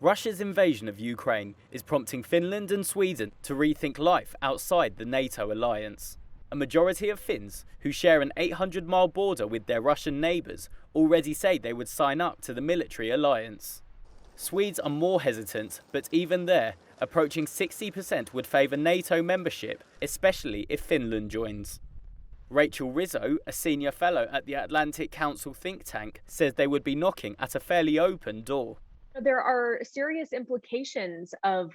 Russia's invasion of Ukraine is prompting Finland and Sweden to rethink life outside the NATO alliance. A majority of Finns, who share an 800-mile border with their Russian neighbours, already say they would sign up to the military alliance. Swedes are more hesitant, but even there, approaching 60% would favour NATO membership, especially if Finland joins. Rachel Rizzo, a senior fellow at the Atlantic Council think tank, says they would be knocking at a fairly open door. There are serious implications of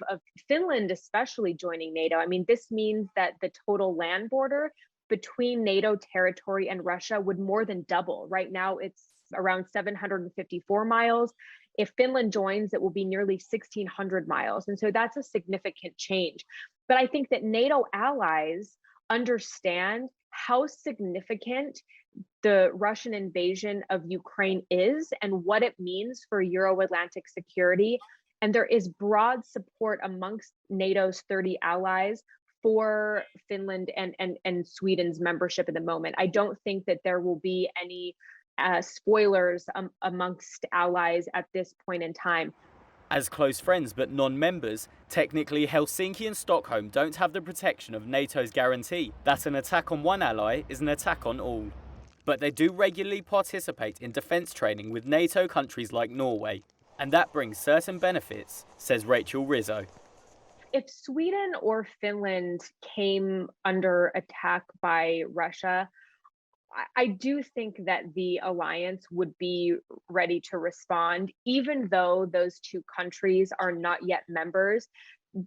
Finland especially joining NATO. I mean, this means that the total land border between NATO territory and Russia would more than double. Right now, it's around 754 miles. If Finland joins, it will be nearly 1,600 miles. And so that's a significant change. But I think that NATO allies understand how significant the Russian invasion of Ukraine is and what it means for Euro-Atlantic security. And there is broad support amongst NATO's 30 allies for Finland and Sweden's membership at the moment. I don't think that there will be any spoilers amongst allies at this point in time. As close friends but non-members, technically Helsinki and Stockholm don't have the protection of NATO's guarantee that an attack on one ally is an attack on all. But they do regularly participate in defence training with NATO countries like Norway, and that brings certain benefits, says Rachel Rizzo. If Sweden or Finland came under attack by Russia, I do think that the alliance would be ready to respond, even though those two countries are not yet members.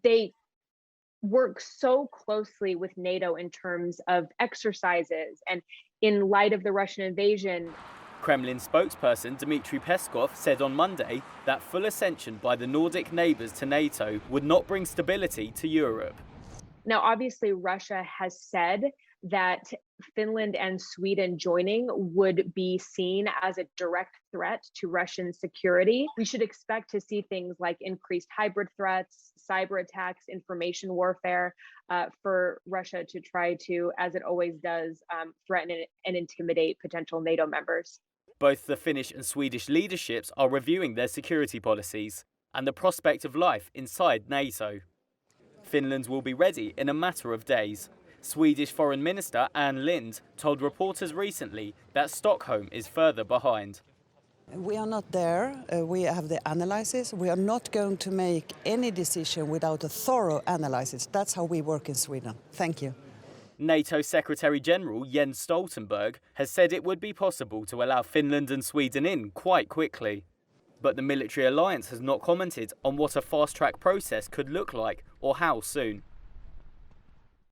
They work so closely with NATO in terms of exercises, and in light of the Russian invasion. Kremlin spokesperson Dmitry Peskov said on Monday that full accession by the Nordic neighbours to NATO would not bring stability to Europe. Now, obviously, Russia has said that Finland and Sweden joining would be seen as a direct threat to Russian security. We should expect to see things like increased hybrid threats, cyber attacks, information warfare for Russia to try to, as it always does, threaten and intimidate potential NATO members. Both the Finnish and Swedish leaderships are reviewing their security policies and the prospect of life inside NATO. Finland will be ready in a matter of days. Swedish Foreign Minister Ann Linde told reporters recently that Stockholm is further behind. We are not there. We have the analysis. We are not going to make any decision without a thorough analysis. That's how we work in Sweden. Thank you. NATO Secretary-General Jens Stoltenberg has said it would be possible to allow Finland and Sweden in quite quickly. But the military alliance has not commented on what a fast-track process could look like or how soon.